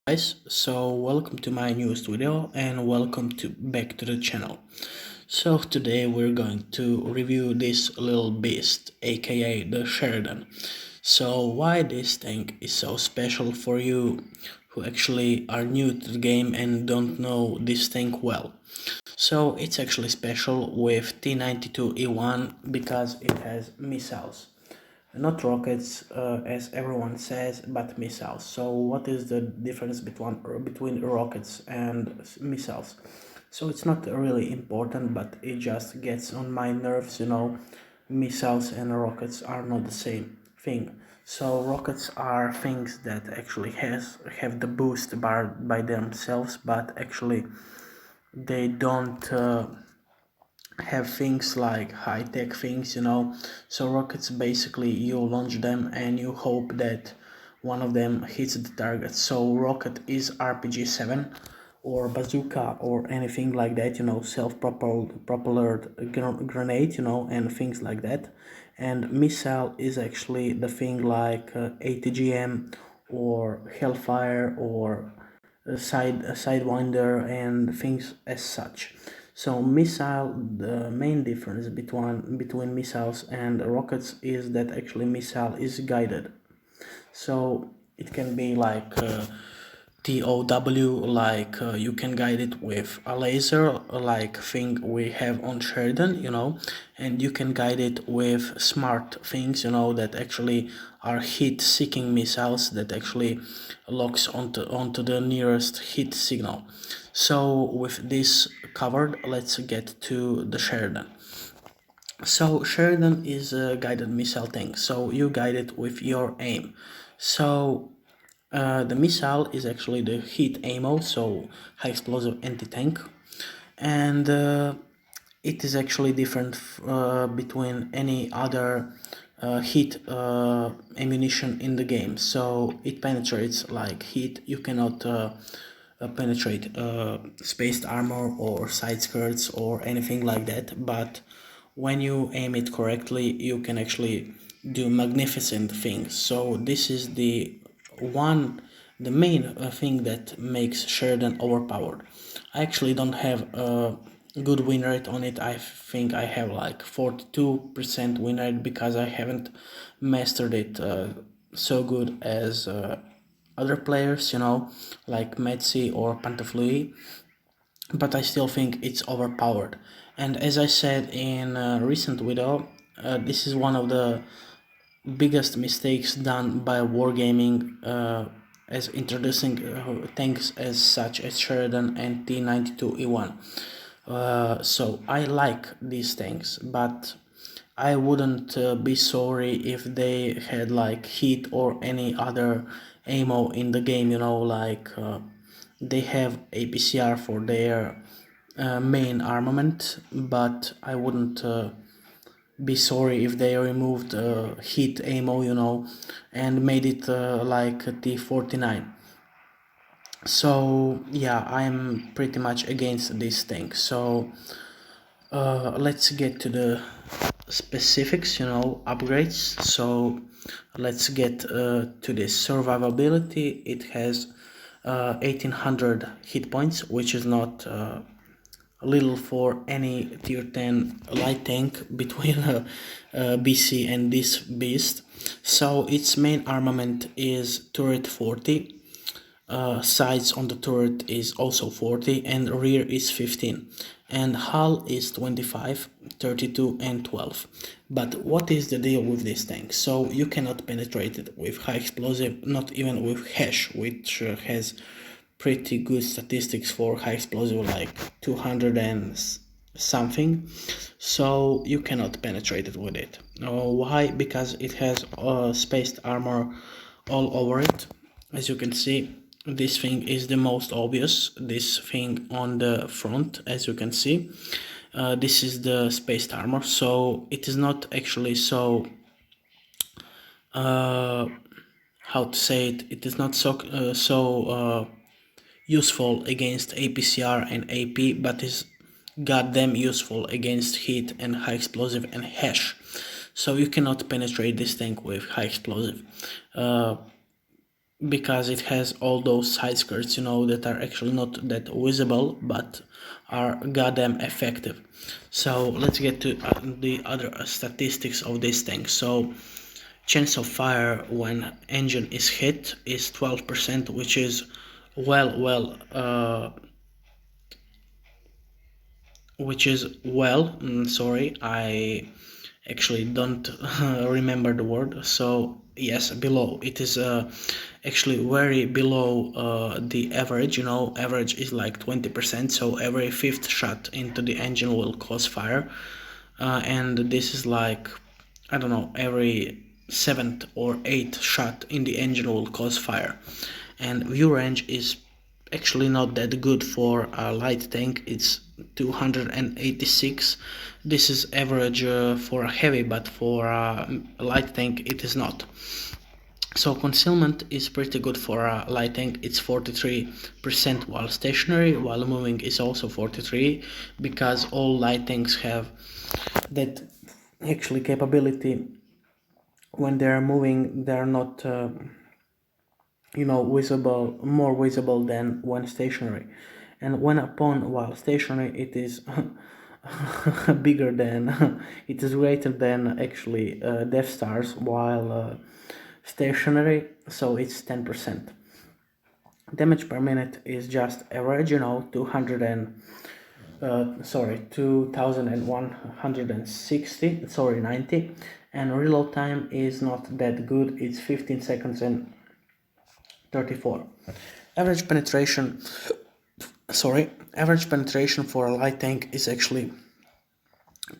Guys, so welcome to my newest video and welcome back to the channel. So today we're going to review this little beast, aka the Sheridan. So why this tank is so special for you who actually are new to the game and don't know this tank well. So it's actually special with T92E1 because it has missiles. Not rockets, as everyone says, but missiles. So what is the difference between rockets and missiles? So it's not really important, but it just gets on my nerves. Missiles and rockets are not the same thing. So rockets are things that actually have the boost by themselves, but actually they don't have things like high-tech things. So rockets, basically you launch them and you hope that one of them hits the target. So rocket is RPG-7 or bazooka or anything like that, self-propelled grenade, and things like that. And missile is actually the thing like ATGM or Hellfire or Sidewinder and things as such. So the main difference between missiles and rockets is that actually missile is guided. So it can be like TOW, like you can guide it with a laser, like thing we have on Sheridan, and you can guide it with smart things, that actually are heat-seeking missiles that actually locks onto the nearest heat signal. So with this covered, let's get to the Sheridan. So Sheridan is a guided missile tank, so you guide it with your aim. So the missile is actually the heat ammo, so high explosive anti-tank, and it is actually different between any other heat ammunition in the game. So it penetrates like heat. You cannot penetrate spaced armor or side skirts or anything like that, but when you aim it correctly you can actually do magnificent things. So this is the main thing that makes Sheridan overpowered. I actually don't have a good win rate on it. I think I have like 42% win rate because I haven't mastered it so good as other players, like Metsi or Pantaflui, but I still think it's overpowered. And as I said in a recent video, this is one of the biggest mistakes done by wargaming as introducing tanks as such as Sheridan and T92E1. So I like these tanks, but I wouldn't be sorry if they had like heat or any other ammo in the game, like they have APCR for their main armament, but I wouldn't be sorry if they removed heat ammo, and made it like a T49. So yeah, I'm pretty much against this thing. So let's get to the specifics, upgrades. So let's get to this survivability. It has 1800 hit points, which is not little for any tier 10 light tank between BC and this beast. So its main armament is turret 40, sides on the turret is also 40, and rear is 15, and hull is 25, 32 and 12. But what is the deal with this tank? So you cannot penetrate it with high explosive, not even with hash, which has pretty good statistics for high explosive, like 200 and something. So you cannot penetrate it with it. Why? Because it has spaced armor all over it. As you can see, this thing is the most obvious, this thing on the front. As you can see, this is the spaced armor, so it is not actually so how to say it is not so useful against APCR and AP, but is goddamn useful against heat and high explosive and hash. So you cannot penetrate this tank with high explosive. because it has all those side skirts, that are actually not that visible but are goddamn effective. So let's get to the other statistics of this thing. So chance of fire when engine is hit is 12%, which is sorry, I actually don't remember the word. So yes, below, it is actually very below the average. Average is like 20%, so every fifth shot into the engine will cause fire, and this is like, I don't know, every seventh or eighth shot in the engine will cause fire. And view range is actually not that good for a light tank. It's 286. This is average for a heavy, but for a light tank it is not. So concealment is pretty good for a light tank. It's 43% while stationary. While moving is also 43, because all light tanks have that actually capability. When they're moving, they're not visible, more visible than when stationary. And when upon while stationary, it is bigger than it is greater than actually Death Stars while stationary, so it's 10%. Damage per minute is just average, 2160, 90. And reload time is not that good, it's 15 seconds and 34. Average penetration for a light tank is actually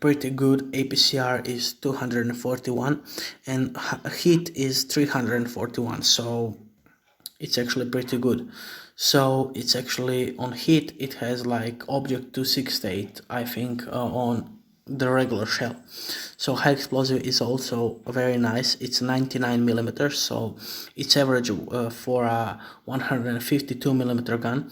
pretty good. APCR is 241 and heat is 341, so it's actually pretty good. So it's actually on heat, it has like object 268, I think, on the regular shell. So high explosive is also very nice. It's 99 millimeters, so it's average for a 152 millimeter gun,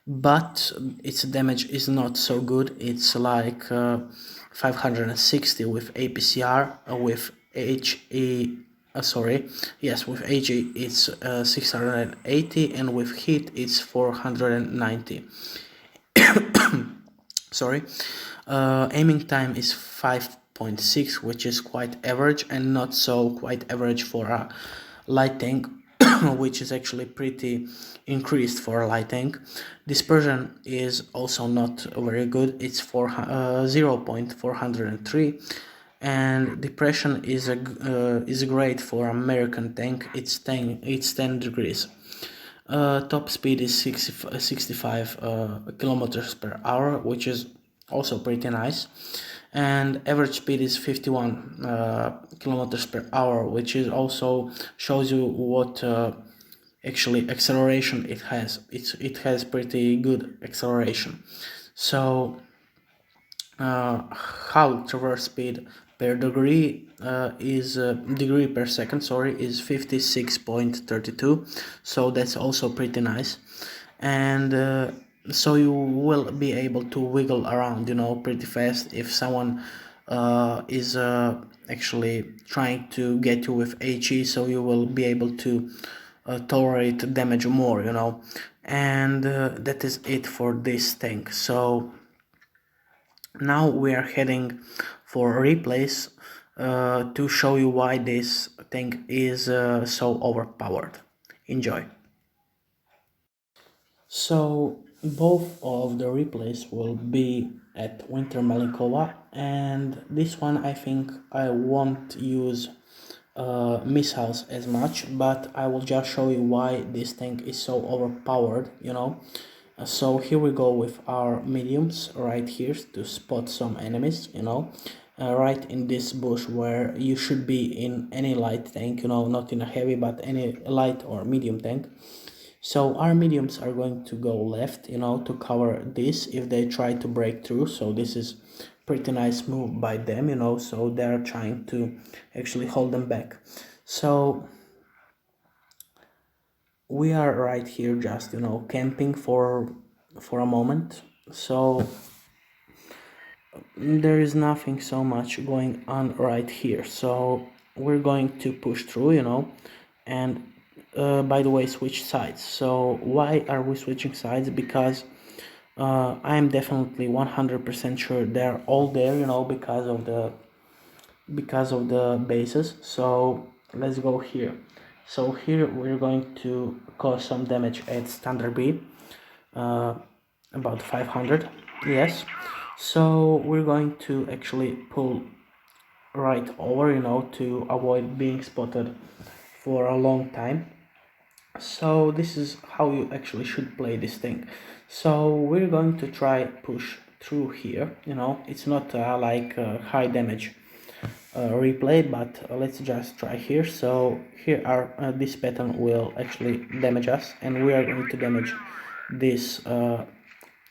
but its damage is not so good. It's like 560 with APCR, with HE with HE it's 680, and with heat it's 490. Sorry. Aiming time is 5.6, which is quite average, and not so quite average for a light tank, which is actually pretty increased for a light tank. Dispersion is also not very good. It's 0.403, and depression is great for American tank. It's 10 degrees. Top speed is 65 kilometers per hour, which is also pretty nice, and average speed is 51 kilometers per hour, which is also shows you what actually acceleration it has. It has pretty good acceleration. So hull traverse speed per degree is degree per second, is 56.32, so that's also pretty nice. And so you will be able to wiggle around, pretty fast if someone is actually trying to get you with HE, so you will be able to tolerate damage more, and that is it for this tank. So now we are heading for replays to show you why this thing is so overpowered. Enjoy. So both of the replays will be at Winter Malinkova, and this one I think I won't use missiles as much, but I will just show you why this tank is so overpowered, So here we go with our mediums right here to spot some enemies, right in this bush where you should be in any light tank, not in a heavy but any light or medium tank. So our mediums are going to go left, to cover this if they try to break through. So this is pretty nice move by them, so they're trying to actually hold them back. So we are right here just, camping for a moment. So there is nothing so much going on right here. So we're going to push through, and by the way, switch sides. So why are we switching sides? Because I'm definitely 100% sure they're all there, you know, because of the bases. So let's go here. So here we're going to cause some damage at standard B, about 500. Yes. So we're going to actually pull right over, you know, to avoid being spotted for a long time. So this is how you actually should play this thing. So we're going to try push through here, you know, it's not like high damage replay, but let's just try here. So here are this pattern will actually damage us, and we are going to damage this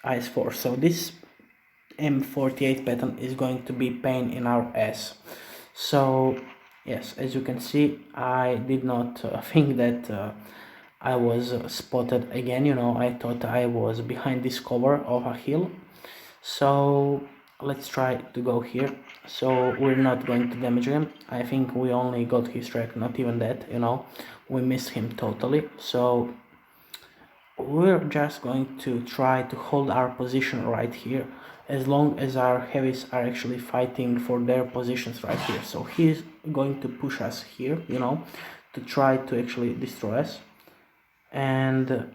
ice force. So this M48 pattern is going to be pain in our ass. So yes, as you can see, I did not think that I was spotted again, you know, I thought I was behind this cover of a hill. So let's try to go here. So we're not going to damage him. I think we only got his track, not even that, you know, we missed him totally. So we're just going to try to hold our position right here, as long as our heavies are actually fighting for their positions right here. So he's going to push us here, you know, to try to actually destroy us, and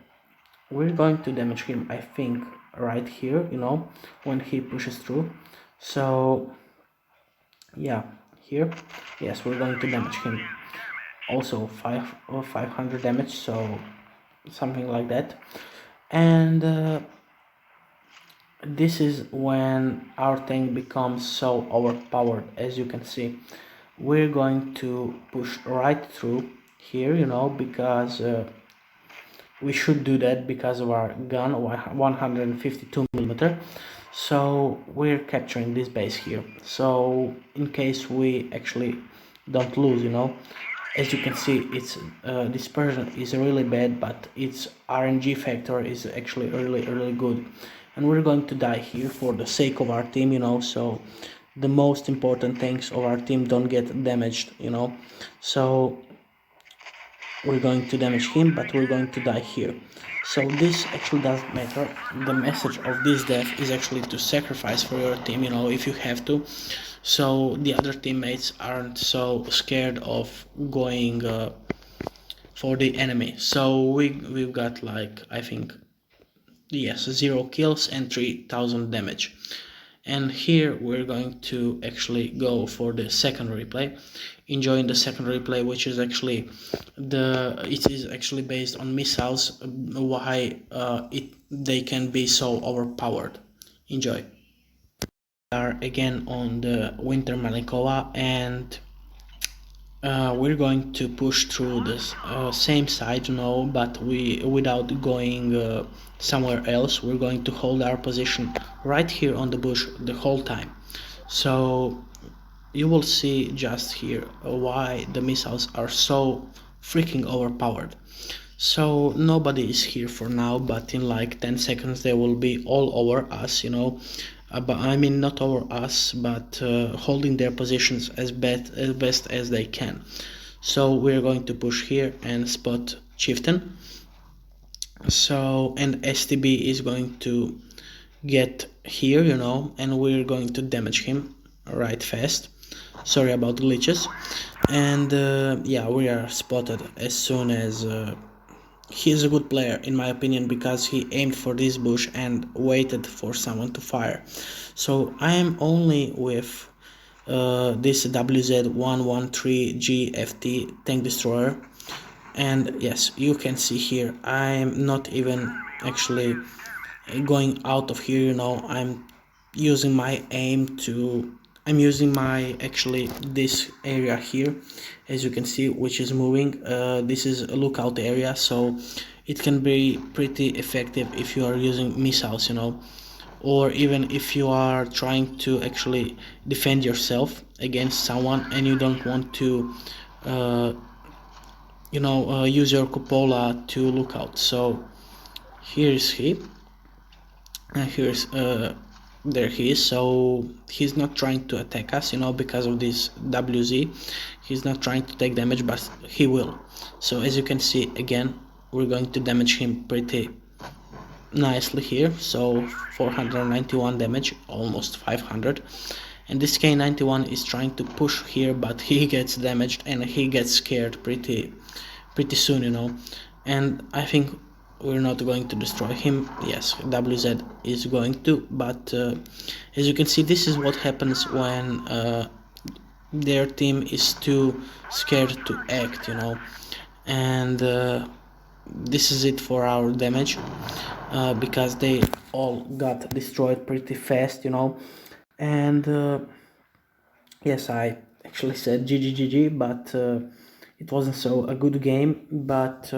we're going to damage him, I think, right here, you know, when he pushes through. So yeah, here, yes, we're going to damage him also 500 damage, so something like that. And this is when our tank becomes so overpowered. As you can see, we're going to push right through here, you know, because we should do that because of our gun 152mm. So we're capturing this base here, so in case we actually don't lose, you know, as you can see, its dispersion is really bad, but its RNG factor is actually really good, and we're going to die here for the sake of our team, you know. So the most important things of our team don't get damaged, you know. So we're going to damage him, but we're going to die here. So this actually doesn't matter. The message of this death is actually to sacrifice for your team, you know, if you have to, so the other teammates aren't so scared of going for the enemy. So we've got, like, I think, yes, 0 kills and 3000 damage. And here we're going to actually go for the second replay, enjoying the second replay, which is actually it is actually based on missiles, why they can be so overpowered. Enjoy. We are again on the Winter Malikowa, and we're going to push through this same side, you know, but without going somewhere else. We're going to hold our position right here on the bush the whole time. So you will see just here why the missiles are so freaking overpowered. So nobody is here for now, but in like 10 seconds they will be all over us, you know. But I mean, not over us, but holding their positions as best as they can. So we're going to push here and spot Chieftain. So, and STB is going to get here, you know, and we're going to damage him right fast. Sorry about glitches. And yeah, we are spotted as soon as he is a good player in my opinion, because he aimed for this bush and waited for someone to fire. So I am only with this WZ113GFT tank destroyer, and yes, you can see here I'm not even actually going out of here, you know. I'm using my aim to using my actually this area here, as you can see, which is moving. This is a lookout area, so it can be pretty effective if you are using missiles, you know, or even if you are trying to actually defend yourself against someone and you don't want to use your cupola to look out. So here's he, and here's there he is. So he's not trying to attack us, because of this WZ. He's not trying to take damage, but he will. So as you can see, again, we're going to damage him pretty nicely here. So 491 damage, almost 500. And this K91 is trying to push here, but he gets damaged and he gets scared pretty soon. And I think we're not going to destroy him. Yes, WZ is going to, but as you can see, this is what happens when their team is too scared to act, and this is it for our damage, because they all got destroyed pretty fast, and yes, I actually said GG, but it wasn't so a good game, but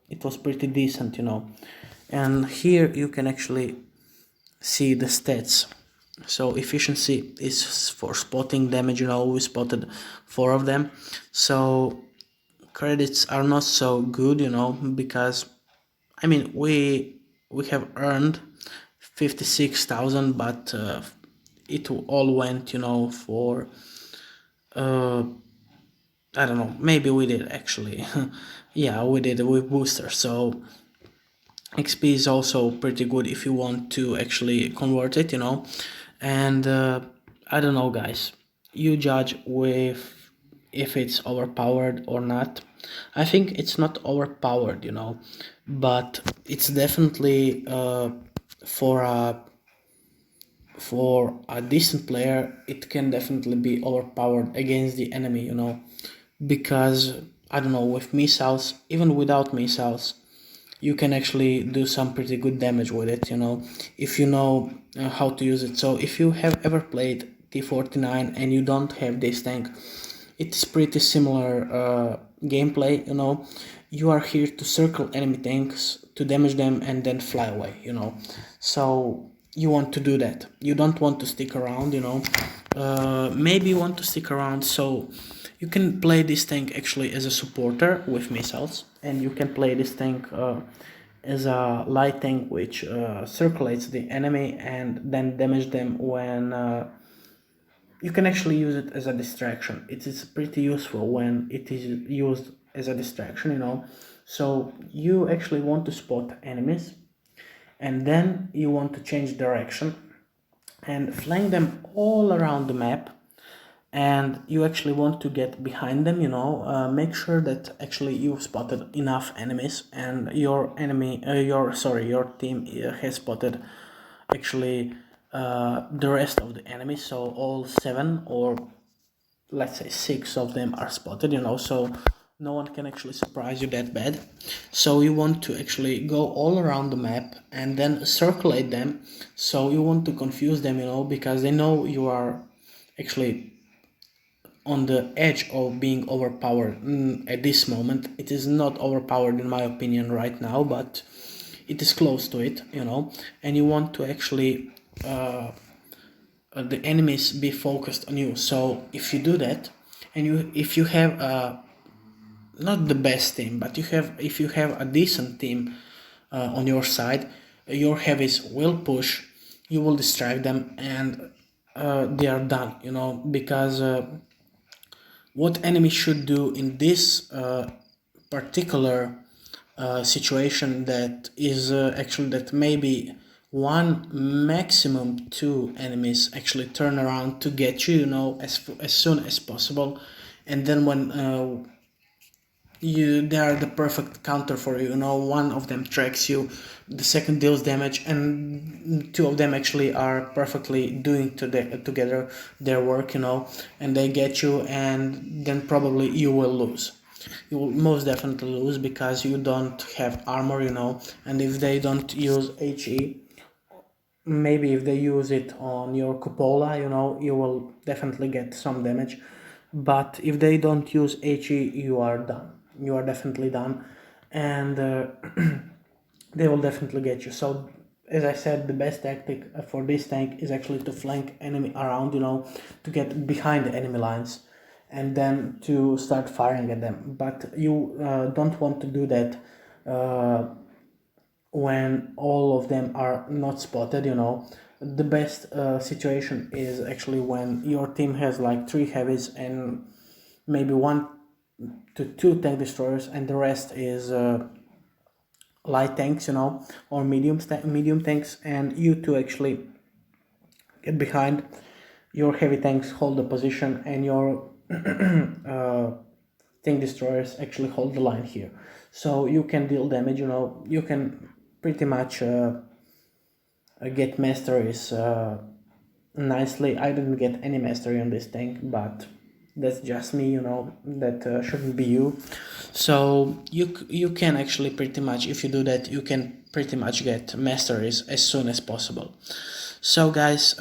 it was pretty decent, and here you can actually see the stats. So efficiency is for spotting damage, we spotted 4 of them. So credits are not so good, because I mean we have earned 56,000, but it all went, for I don't know, maybe we did actually. Yeah, we did with booster. So XP is also pretty good if you want to actually convert it, and I don't know, guys, you judge with if it's overpowered or not. I think it's not overpowered, but it's definitely for a decent player, it can definitely be overpowered against the enemy, because I don't know, with missiles, even without missiles, you can actually do some pretty good damage with it, if you know how to use it. So if you have ever played T49 and you don't have this tank, it's pretty similar gameplay, you are here to circle enemy tanks, to damage them and then fly away, so you want to do that. You don't want to stick around, maybe you want to stick around, so you can play this tank actually as a supporter with missiles, and you can play this tank as a light tank which circulates the enemy and then damage them when you can actually use it as a distraction. It is pretty useful when it is used as a distraction, so you actually want to spot enemies and then you want to change direction and flank them all around the map, and you actually want to get behind them, make sure that actually you've spotted enough enemies and your team has spotted actually the rest of the enemies, so all 7 or let's say 6 of them are spotted, so no one can actually surprise you that bad. So you want to actually go all around the map and then circulate them, so you want to confuse them, because they know you are actually on the edge of being overpowered. At this moment it is not overpowered in my opinion right now, but it is close to it, and you want to actually the enemies be focused on you. So if you do that, and if you have not the best team, but if you have a decent team on your side, your heavies will push, you will distract them, and they are done, because what enemy should do in this particular situation, that is actually that maybe 1 maximum 2 enemies actually turn around to get you, as soon as possible, and then when they are the perfect counter for you, one of them tracks you, the second deals damage, and 2 of them actually are perfectly doing together their work, and they get you, and then probably you will lose. You will most definitely lose because you don't have armor, and if they don't use HE, maybe if they use it on your cupola, you will definitely get some damage, but if they don't use HE, you are done. You are definitely done, and they will definitely get you. So as I said, the best tactic for this tank is actually to flank enemy around, to get behind the enemy lines and then to start firing at them. But you don't want to do that when all of them are not spotted, The best situation is actually when your team has like 3 heavies and maybe 1 to 2 tank destroyers, and the rest is light tanks, or medium tanks, and you two actually get behind. Your heavy tanks hold the position, and your tank destroyers actually hold the line here. So you can deal damage. You can pretty much get masteries nicely. I didn't get any mastery on this tank, but that's just me. That shouldn't be you. So you can actually pretty much, if you do that, you can pretty much get masteries as soon as possible. So guys,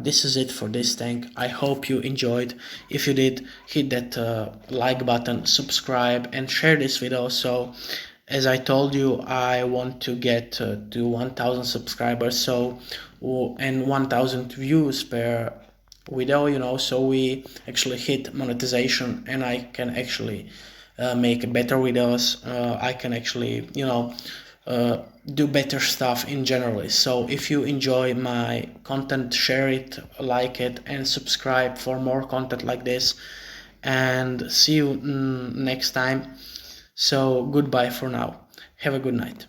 this is it for this tank. I hope you enjoyed. If you did, hit that like button, subscribe, and share this video. So as I told you, I want to get to 1000 subscribers, so and 1000 views per video, so we actually hit monetization, and I can actually make better videos. I can actually do better stuff in general. So if you enjoy my content, share it, like it, and subscribe for more content like this, and see you next time. So goodbye for now. Have a good night.